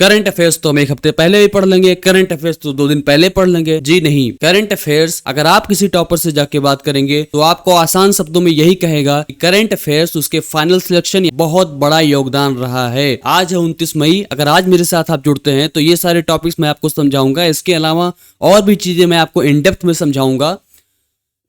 Current affairs तो हम एक हफ्ते पहले भी पढ़ लेंगे, करंट अफेयर्स तो 2 दिन पहले पढ़ लेंगे। जी नहीं, करंट अफेयर्स अगर आप किसी टॉपर से जाके बात करेंगे तो आपको आसान शब्दों में यही कहेगा कि करंट अफेयर्स उसके फाइनल सिलेक्शन बहुत बड़ा योगदान रहा है। आज है 29 मई। अगर आज मेरे साथ आप जुड़ते हैं तो ये सारे टॉपिक्स मैं आपको समझाऊंगा। इसके अलावा और भी चीजें मैं आपको इन डेप्थ में समझाऊंगा।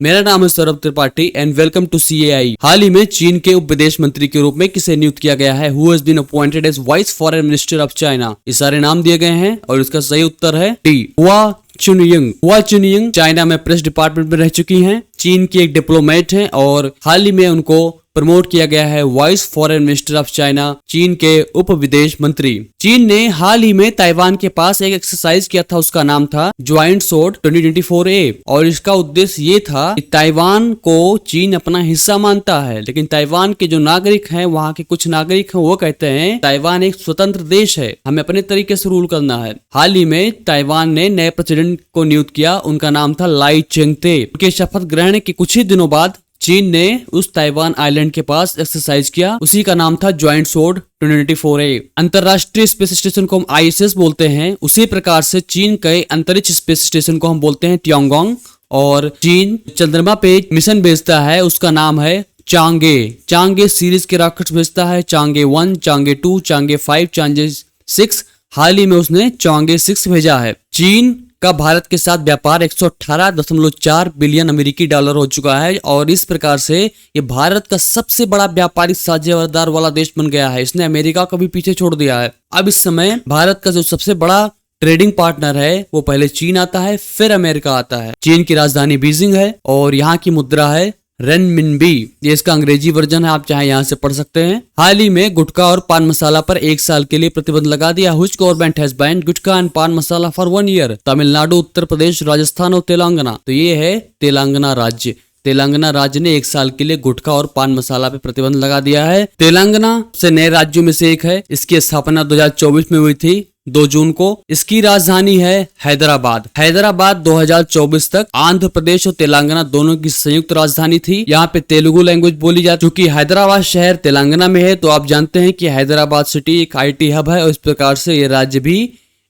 मेरा नाम है Saurabh Tripathi and welcome to CAI। हाल ही में चीन के उप विदेश मंत्री के रूप में किसे नियुक्त किया गया है? Who has been appointed as vice foreign minister of China? ये सारे नाम दिए गए हैं और इसका सही उत्तर है डी, हुआ चुनयिंग। हुआ चुनयिंग चाइना में प्रेस डिपार्टमेंट में रह चुकी हैं। चीन की एक डिप्लोमेट हैं और हाल ही में उनको प्रमोट किया गया है vice foreign minister of China, चीन के उप विदेश मंत्री। चीन ने हाल ही में ताइवान के पास एक एक्सरसाइज किया था, उसका नाम था ज्वाइंट स्वॉर्ड 2024A और इसका उद्देश्य ये था कि ताइवान को चीन अपना हिस्सा मानता है, लेकिन ताइवान के जो नागरिक हैं, वहाँ के कुछ नागरिक हैं, वो कहते हैं ताइवान एक स्वतंत्र देश है, हमें अपने तरीके से रूल करना है। हाल ही में ताइवान ने नए प्रेसिडेंट को नियुक्त किया, उनका नाम था लाई चेंगते। उनके शपथ ग्रहण के कुछ ही दिनों बाद चीन ने उस ताइवान आइलैंड के पास एक्सरसाइज किया, उसी का नाम था ज्वाइंट स्वॉर्ड 2024A। अंतरराष्ट्रीय स्पेस स्टेशन को हम ISS बोलते हैं, उसी प्रकार से चीन के अंतरिक्ष स्पेस स्टेशन को हम बोलते हैं ट्यांगोंग। और चीन चंद्रमा पे मिशन भेजता है, उसका नाम है चांगे। चांगे सीरीज के रॉकेट भेजता है, चांगे 1, चांगे 2, चांगे 5, चांगे 6। हाल ही में उसने चांगे 6 भेजा है। चीन का भारत के साथ व्यापार 118.4 बिलियन अमेरिकी डॉलर हो चुका है और इस प्रकार से ये भारत का सबसे बड़ा व्यापारिक साझेदार वाला देश बन गया है। इसने अमेरिका को भी पीछे छोड़ दिया है। अब इस समय भारत का जो सबसे बड़ा ट्रेडिंग पार्टनर है वो पहले चीन आता है, फिर अमेरिका आता है। चीन की राजधानी बीजिंग है और यहाँ की मुद्रा है रेनमिनबी। ये इसका अंग्रेजी वर्जन है, आप चाहे यहाँ से पढ़ सकते हैं। हाल ही में गुटखा और पान मसाला पर 1 साल के लिए प्रतिबंध लगा दिया। Which government has banned gutkha and पान मसाला फॉर 1 ईयर? तमिलनाडु, उत्तर प्रदेश, राजस्थान और तेलंगाना। तो ये है तेलंगाना राज्य। तेलंगाना राज्य ने 1 साल के लिए गुटखा और पान मसाला पे प्रतिबंध लगा दिया है। तेलंगाना से नए राज्यों में से एक है। इसकी स्थापना 2024 में हुई थी, 2 जून को। इसकी राजधानी है हैदराबाद। हैदराबाद 2024 तक आंध्र प्रदेश और तेलंगाना दोनों की संयुक्त राजधानी थी। यहाँ पे तेलुगु लैंग्वेज बोली जाती है। क्योंकि हैदराबाद शहर तेलंगाना में है तो आप जानते हैं कि हैदराबाद सिटी एक IT हब है और इस प्रकार से ये राज्य भी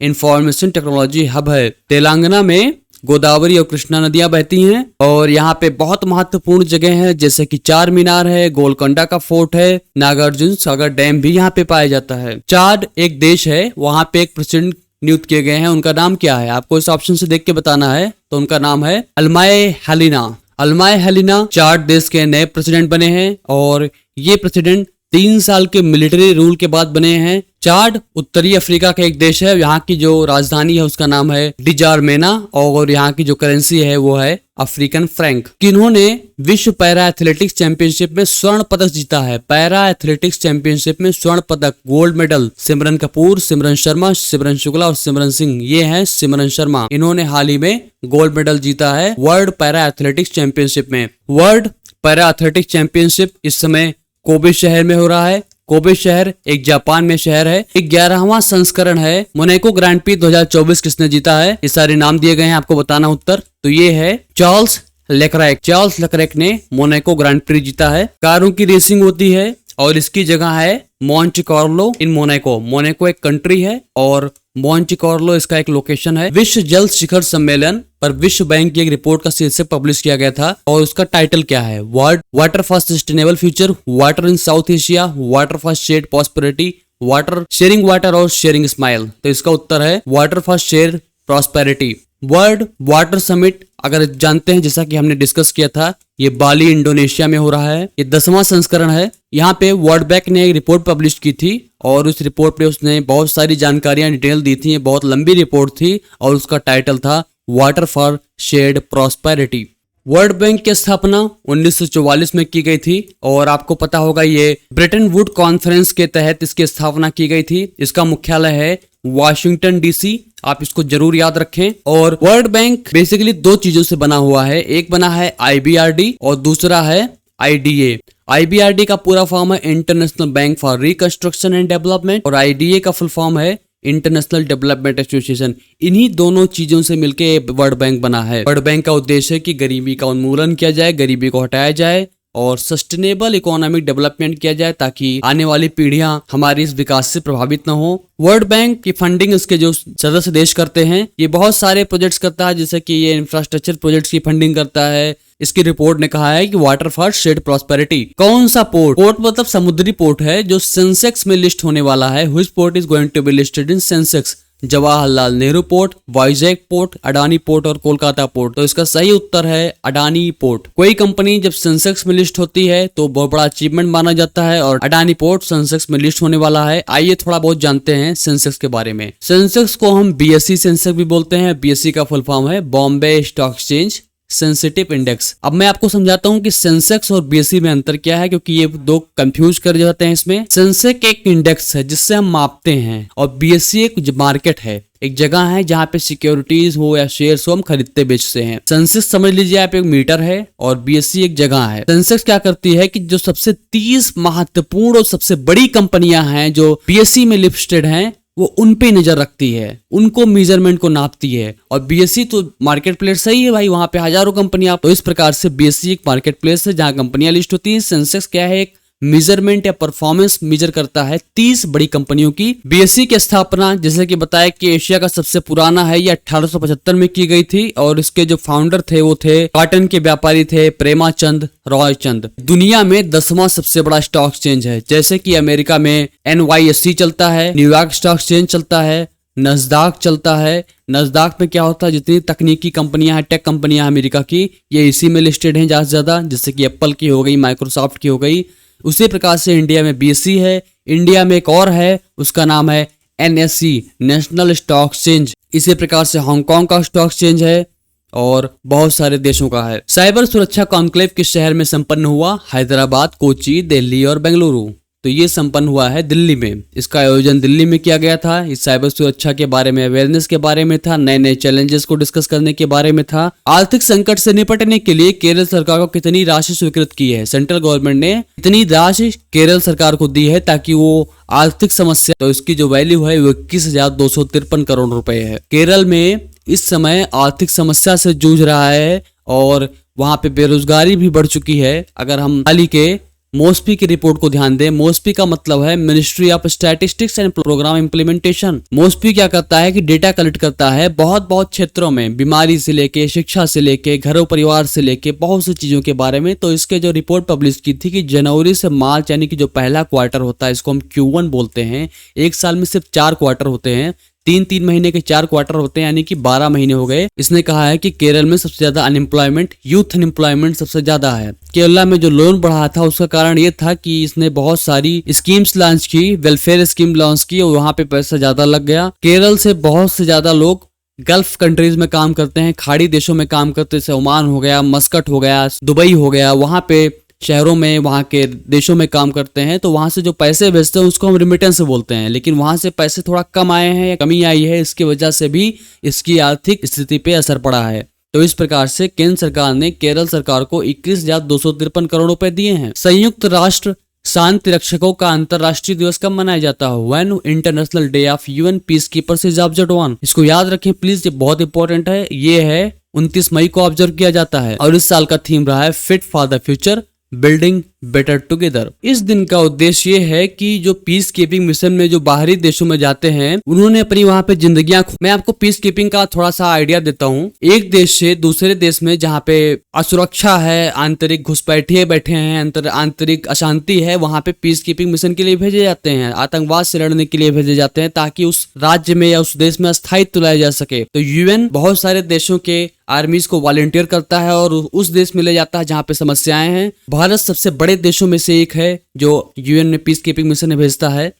इंफॉर्मेशन टेक्नोलॉजी हब है। तेलंगाना में गोदावरी और कृष्णा नदियां बहती हैं और यहाँ पे बहुत महत्वपूर्ण जगह है, जैसे कि चार मीनार है, गोलकोंडा का फोर्ट है, नागार्जुन सागर डैम भी यहाँ पे पाया जाता है। चाड एक देश है, वहाँ पे एक प्रेसिडेंट नियुक्त किए गए हैं, उनका नाम क्या है? आपको इस ऑप्शन से देख के बताना है। तो उनका नाम है अल्माय हेलिना। अल्माय हेलिना चाड देश के नए प्रेसिडेंट बने हैं और ये प्रेसिडेंट 3 साल के मिलिट्री रूल के बाद बने हैं। चाड उत्तरी अफ्रीका का एक देश है। यहाँ की जो राजधानी है उसका नाम है डिजारमेना और यहाँ की जो करेंसी है वो है अफ्रीकन फ्रैंक। किन्होंने विश्व पैरा एथलेटिक्स चैंपियनशिप में स्वर्ण पदक जीता है? पैरा एथलेटिक्स चैंपियनशिप में स्वर्ण पदक, गोल्ड मेडल। सिमरन कपूर, सिमरन शर्मा, सिमरन शुक्ला और सिमरन सिंह। ये है सिमरन शर्मा। इन्होंने हाल ही में गोल्ड मेडल जीता है वर्ल्ड पैरा एथलेटिक्स चैंपियनशिप में। वर्ल्ड पैरा एथलेटिक्स चैंपियनशिप इस समय कोबे शहर में हो रहा है। कोबे शहर एक जापान में शहर है। 11वां संस्करण है। मोनाको ग्रैंड प्री 2024 किसने जीता है? ये सारे नाम दिए गए हैं, आपको बताना उत्तर। तो ये है चार्ल्स लेक्रेक। चार्ल्स लेक्रेक ने मोनाको ग्रैंड प्री जीता है। कारों की रेसिंग होती है और इसकी जगह है मॉन्टे कार्लो इन मोनाको। मोनाको एक कंट्री है और मॉन्टे कार्लो इसका एक लोकेशन है। विश्व जल शिखर सम्मेलन पर विश्व बैंक की एक रिपोर्ट का शीर्षक पब्लिश किया गया था और उसका टाइटल क्या है? Water for sustainable future, water in south Asia, water for shared prosperity, water sharing water और शेयरिंग स्माइल। तो इसका उत्तर है water for shared prosperity. World water summit अगर जानते हैं, जैसा कि हमने डिस्कस किया था, ये बाली इंडोनेशिया में हो रहा है। ये 10वां संस्करण है। यहाँ पे वर्ल्ड बैंक ने एक रिपोर्ट पब्लिश की थी और उस रिपोर्ट पे उसने बहुत सारी जानकारियां डिटेल दी थी। ये बहुत लंबी रिपोर्ट थी और उसका टाइटल था water for shared prosperity. World bank की स्थापना 1944 में की गई थी और आपको पता होगा ये ब्रेटन वुड कॉन्फ्रेंस के तहत इसकी स्थापना की गई थी। इसका मुख्यालय है वाशिंगटन DC। आप इसको जरूर याद रखें। और वर्ल्ड बैंक बेसिकली 2 चीजों से बना हुआ है। एक बना है IBRD और दूसरा है IDA। IBRD का पूरा फॉर्म है international bank for reconstruction and development और IDA का फुल फॉर्म है इंटरनेशनल डेवलपमेंट एसोसिएशन। इन्हीं दोनों चीजों से मिलकर वर्ल्ड बैंक बना है। वर्ल्ड बैंक का उद्देश्य है कि गरीबी का उन्मूलन किया जाए, गरीबी को हटाया जाए और सस्टेनेबल इकोनॉमिक डेवलपमेंट किया जाए ताकि आने वाली पीढ़ियां हमारी इस विकास से प्रभावित न हो। वर्ल्ड बैंक की फंडिंग इसके जो सदस्य देश करते हैं, ये बहुत सारे प्रोजेक्ट्स करता है, जैसे कि ये इंफ्रास्ट्रक्चर प्रोजेक्ट्स की फंडिंग करता है। इसकी रिपोर्ट ने कहा है कि वाटर फॉर शेड प्रॉस्पेरिटी। कौन सा पोर्ट? पोर्ट मतलब समुद्री पोर्ट है जो सेंसेक्स में लिस्ट होने वाला है। Which port is going to be listed in Sensex? Jawaharlal Nehru port, Vizag port, Adani port और कोलकाता पोर्ट। तो इसका सही उत्तर है अडानी पोर्ट। कोई कंपनी जब सेंसेक्स में लिस्ट होती है तो बहुत बड़ा अचीवमेंट माना जाता है और अडानी पोर्ट सेंसेक्स में लिस्ट होने वाला है। आइए थोड़ा बहुत जानते हैं सेंसेक्स के बारे में। सेंसेक्स को हम बीएसई सेंसेक्स भी बोलते हैं। बीएसई का फुल फॉर्म है Bombay stock exchange sensitive index. अब मैं आपको समझाता हूं कि सेंसेक्स और बीएसई में अंतर क्या है, क्योंकि ये दो कंफ्यूज कर जाते हैं इसमें। सेंसेक्स एक इंडेक्स है जिससे हम मापते हैं और बीएसई एक मार्केट है, एक जगह है जहां पे सिक्योरिटीज हो या शेयर्स हो हम खरीदते बेचते हैं। सेंसेक्स समझ लीजिए आप एक मीटर है और बीएसई एक जगह है। सेंसेक्स क्या करती है कि जो सबसे 30 महत्वपूर्ण और सबसे बड़ी कंपनियां हैं जो बीएसई में लिस्टेड हैं, वो उन पे नजर रखती है, उनको मेजरमेंट को नापती है। और बीएसई तो मार्केट प्लेस सही है भाई, वहां पे हजारों कंपनियां। तो इस प्रकार से बीएसई एक मार्केट प्लेस है जहां कंपनियां लिस्ट होती हैं। सेंसेक्स क्या है? एक मेजरमेंट या परफॉर्मेंस मेजर करता है 30 बड़ी कंपनियों की। बीएसई की स्थापना जैसे कि बताया कि एशिया का सबसे पुराना है, ये 1875 में की गई थी और इसके जो फाउंडर थे वो थे कॉटन के व्यापारी थे प्रेमाचंद रॉय चंद। दुनिया में 10वां सबसे बड़ा स्टॉक एक्सचेंज है। जैसे कि अमेरिका में NYSE चलता है, न्यूयॉर्क स्टॉक एक्सचेंज चलता है, नस्दाक चलता है। नस्दाक में क्या होता है, जितनी तकनीकी कंपनियां हैं, टेक कंपनियां अमेरिका की, ये इसी में लिस्टेड हैं ज्यादा से ज्यादा, जैसे कि एप्पल की हो गई, माइक्रोसॉफ्ट की हो गई। उसी प्रकार से इंडिया में बीएसई है। इंडिया में एक और है, उसका नाम है NSE नेशनल स्टॉक एक्सचेंज। इसी प्रकार से हांगकांग का स्टॉक एक्सचेंज है और बहुत सारे देशों का है। साइबर सुरक्षा कॉन्क्लेव किस शहर में संपन्न हुआ? हैदराबाद, कोची, दिल्ली और बेंगलुरु। तो ये संपन्न हुआ है दिल्ली में। इसका आयोजन दिल्ली में किया गया था। इस साइबर सुरक्षा के बारे में, अवेयरनेस के बारे में था, नए नए चैलेंजेस को डिस्कस करने के बारे में था। आर्थिक संकट से निपटने के लिए केरल सरकार को कितनी राशि स्वीकृत की है? सेंट्रल गवर्नमेंट ने कितनी राशि केरल सरकार को दी है ताकि वो आर्थिक समस्या, तो इसकी जो वैल्यू है वो 21,253 करोड़ रुपए है। केरल में इस समय आर्थिक समस्या से जूझ रहा है और वहां पे बेरोजगारी भी बढ़ चुकी है। अगर हम हाल ही के मोस्पी की रिपोर्ट को ध्यान दें, मोस्पी का मतलब है ministry of statistics and programme implementation. MoSPI क्या करता है कि डेटा कलेक्ट करता है बहुत क्षेत्रों में, बीमारी से लेके, शिक्षा से लेके, घरों परिवार से लेके, बहुत सी चीजों के बारे में। तो इसके जो रिपोर्ट पब्लिश की थी कि जनवरी से मार्च यानी कि जो पहला क्वार्टर होता है, इसको हम Q1 बोलते हैं। एक साल में सिर्फ 4 क्वार्टर होते हैं, 3 महीने के 4 क्वार्टर होते हैं, यानी कि 12 महीने हो गए। इसने कहा है कि केरल में सबसे ज्यादा अनएम्प्लॉयमेंट, यूथ अनएम्प्लॉयमेंट सबसे ज्यादा है। केरला में जो लोन बढ़ा था उसका कारण ये था कि इसने बहुत सारी स्कीम्स लॉन्च की, वेलफेयर स्कीम लॉन्च की और वहां पे पैसा ज्यादा लग गया। केरल से बहुत से ज्यादा लोग गल्फ कंट्रीज में काम करते हैं, खाड़ी देशों में काम करते हैं, जैसे ओमान हो गया, मस्कट हो गया, दुबई हो गया, वहां पे शहरों में, वहां के देशों में काम करते हैं। तो वहां से जो पैसे भेजते हैं उसको हम रिमिटेंस बोलते हैं। लेकिन वहां से पैसे थोड़ा कम आए हैं या कमी आई है, इसकी वजह से भी इसकी आर्थिक स्थिति पे असर पड़ा है। तो इस प्रकार से केंद्र सरकार ने केरल सरकार को 21,253 करोड़ रुपए दिए हैं। संयुक्त राष्ट्र शांति रक्षकों का अंतरराष्ट्रीय दिवस कब मनाया जाता है? When international day of UN peace keepers is observed on. इसको याद रखें प्लीज, ये बहुत इंपॉर्टेंट है। ये है 29 मई को ऑब्जर्व किया जाता है और इस साल का थीम रहा है fit for the future, building better together. इस दिन का उद्देश्य ये है कि जो पीस कीपिंग मिशन में जो बाहरी देशों में जाते हैं, उन्होंने अपनी वहां पे जिंदगियां, मैं आपको पीस कीपिंग का थोड़ा सा आइडिया देता हूँ। एक देश से दूसरे देश में जहाँ पे असुरक्षा है, आंतरिक घुसपैठिए बैठे हैं, आंतरिक अशांति है, वहां पे पीस कीपिंग मिशन के लिए भेजे जाते हैं, आतंकवाद से लड़ने के लिए भेजे जाते हैं, ताकि उस राज्य में या उस देश में स्थायित्व लाया जा सके। तो UN बहुत सारे देशों के आर्मीज को वॉलंटियर करता है और उस देश में ले जाता है जहाँ पे समस्याएं हैं। भारत सबसे बड़े देशों में से एक है जो UN में पीस कीपिंग मिशन भेजता है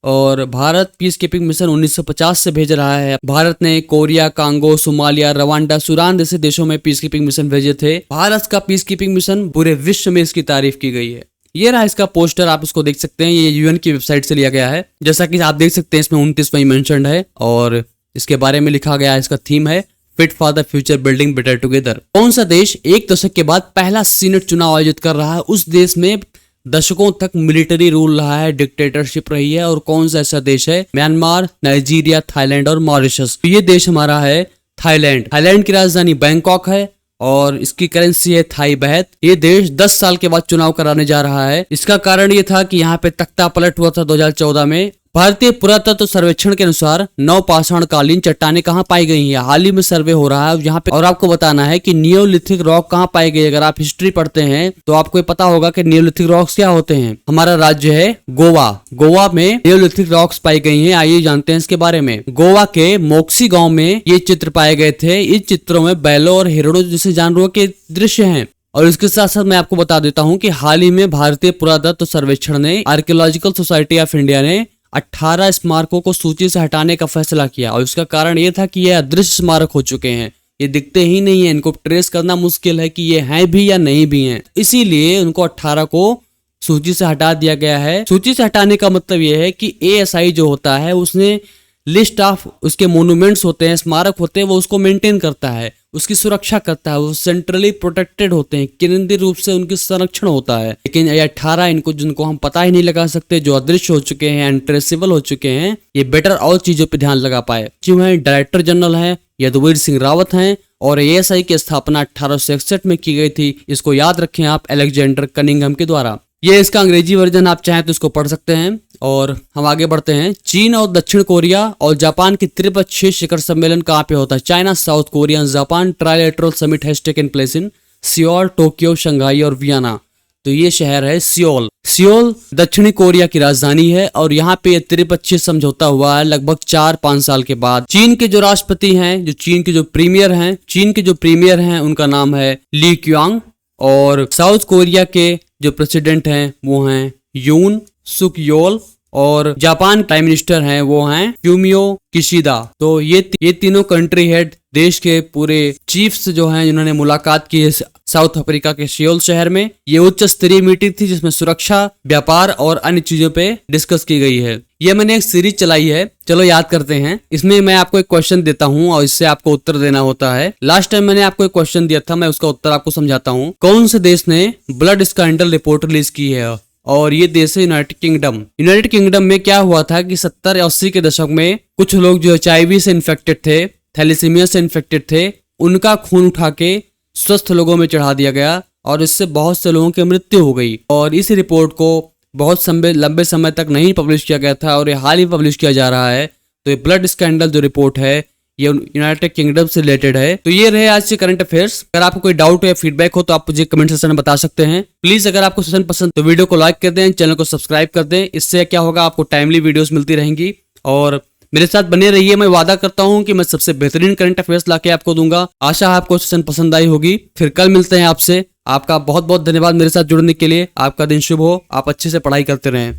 और भारत पीस कीपिंग मिशन 1950 से भेज रहा है। भारत ने Korea, Congo, Somalia, Rwanda, Sudan जैसे देशों में पीस कीपिंग मिशन भेजे थे। भारत का पीस कीपिंग मिशन पूरे विश्व में इसकी तारीफ की गई है। ये रहा इसका पोस्टर, आप उसको देख सकते हैं, ये UN की वेबसाइट से लिया गया है। जैसा कि आप देख सकते हैं इसमें 29 मई मेंशन्ड है और इसके बारे में लिखा गया है, इसका थीम है fit for the future, building better together. कौन सा देश एक दशक के बाद पहला सीनेट चुनाव आयोजित कर रहा है? उस देश में दशकों तक मिलिट्री रूल रहा है, डिक्टेटरशिप रही है। और कौन सा ऐसा देश है? म्यांमार, नाइजीरिया, थाईलैंड और मॉरिशस। तो ये देश हमारा है थाईलैंड। थाईलैंड की राजधानी बैंकॉक है और इसकी करेंसी है थाई बहत। ये देश 10 साल के बाद चुनाव कराने जा रहा है। इसका कारण ये था कि यहाँ पे तख्ता पलट हुआ था 2014 में। भारतीय पुरातत्व सर्वेक्षण के अनुसार नवपाषाण कालीन चट्टानें कहाँ पाई गई हैं, हाल ही में सर्वे हो रहा है यहाँ पे। और आपको बताना है कि नियोलिथिक रॉक कहाँ पाए गए। अगर आप हिस्ट्री पढ़ते हैं तो आपको पता होगा कि नियोलिथिक रॉक्स क्या होते हैं। हमारा राज्य है गोवा। गोवा में नियोलिथिक रॉक्स पाई गई हैं। आइए जानते हैं इसके बारे में। गोवा के मोक्सी गाँव में ये चित्र पाए गए थे। इन चित्रों में बैलों और हिरणों जैसे जानवरों के दृश्य हैं। और इसके साथ साथ मैं आपको बता देता हूँ कि हाल ही में भारतीय पुरातत्व सर्वेक्षण ने, आर्कियोलॉजिकल सोसाइटी ऑफ इंडिया ने 18 स्मारकों को सूची से हटाने का फैसला किया। और इसका कारण ये था कि ये अदृश्य स्मारक हो चुके हैं, ये दिखते ही नहीं है, इनको ट्रेस करना मुश्किल है कि ये हैं भी या नहीं भी हैं। इसीलिए उनको 18 को सूची से हटा दिया गया है। सूची से हटाने का मतलब ये है कि ASI जो होता है उसने लिस्ट ऑफ उसके मोन्यूमेंट्स होते हैं, स्मारक होते हैं, वो उसको मेंटेन करता है, उसकी सुरक्षा करता है। वो सेंट्रली प्रोटेक्टेड होते हैं, केंद्रीय रूप से उनकी संरक्षण होता है। लेकिन ये 18 इनको जिनको हम पता ही नहीं लगा सकते, जो अदृश्य हो चुके हैं, अनट्रेसेबल हो चुके हैं, ये बेटर और चीजों पे ध्यान लगा पाए। जो है डायरेक्टर जनरल है यदुवीर सिंह रावत हैं और ASI की स्थापना 1861 में की गई थी। इसको याद रखें आप, अलेक्जेंडर कनिंघम के द्वारा। ये इसका अंग्रेजी वर्जन आप चाहें तो इसको पढ़ सकते हैं। और हम आगे बढ़ते हैं। चीन और दक्षिण कोरिया और जापान की त्रिपक्षीय शिखर सम्मेलन कहाँ पे होता है? China, south Korea, Japan trilateral summit has taken place in Seoul, Tokyo, Shanghai और वियना। तो ये शहर है सियोल। सियोल दक्षिणी कोरिया की राजधानी है और यहाँ पे त्रिपक्षीय समझौता हुआ है लगभग 4-5 साल के बाद। चीन के जो राष्ट्रपति हैं, चीन के जो प्रीमियर हैं उनका नाम है ली क्यांग। और साउथ कोरिया के जो प्रेसिडेंट हैं वो हैं यून सुक योल। और जापान प्राइम मिनिस्टर हैं वो हैं फ्यूमियो किशिदा। तो ये तीनों कंट्री हेड देश के पूरे चीफ्स जो हैं जिन्होंने मुलाकात की है साउथ अफ्रीका के सियोल शहर में। ये उच्च स्तरीय मीटिंग थी जिसमें सुरक्षा, व्यापार और अन्य चीजों पे डिस्कस की गई है। ये मैंने एक सीरीज चलाई है, चलो याद करते हैं। इसमें मैं आपको एक क्वेश्चन देता हूँ और इससे आपको उत्तर देना होता है। लास्ट टाइम मैंने आपको एक क्वेश्चन दिया था, मैं उसका उत्तर आपको समझाता हूँ। कौन से देश ने ब्लड स्कैंडल रिपोर्ट रिलीज की है? और ये देश है यूनाइटेड किंगडम। यूनाइटेड किंगडम में क्या हुआ था कि 70-80 के दशक में कुछ लोग जो HIV से इन्फेक्टेड थे, थैलेसीमिया से इन्फेक्टेड थे, उनका खून उठा के स्वस्थ लोगों में चढ़ा दिया गया और इससे बहुत से लोगों की मृत्यु हो गई। और इस रिपोर्ट को बहुत लंबे समय तक नहीं पब्लिश किया गया था और ये हाल ही पब्लिश किया जा रहा है। तो ये ब्लड स्कैंडल जो रिपोर्ट है ये यूनाइटेड किंगडम से रिलेटेड है। तो ये रहे आज के करंट अफेयर्स। अगर आपको कोई डाउट या फीडबैक हो तो आप मुझे कमेंट सेक्शन में बता सकते हैं। प्लीज अगर आपको सेशन पसंद तो वीडियो को लाइक कर दें, चैनल को सब्सक्राइब कर दें। इससे क्या होगा, आपको टाइमली वीडियोस मिलती रहेंगी और मेरे साथ बने रहिए। मैं वादा करता हूं कि मैं सबसे बेहतरीन करंट अफेयर्स लाके आपको दूंगा। आशा है आपको सेशन पसंद आई होगी। फिर कल मिलते हैं आपसे। आपका बहुत बहुत धन्यवाद मेरे साथ जुड़ने के लिए। आपका दिन शुभ हो, आप अच्छे से पढ़ाई करते रहें।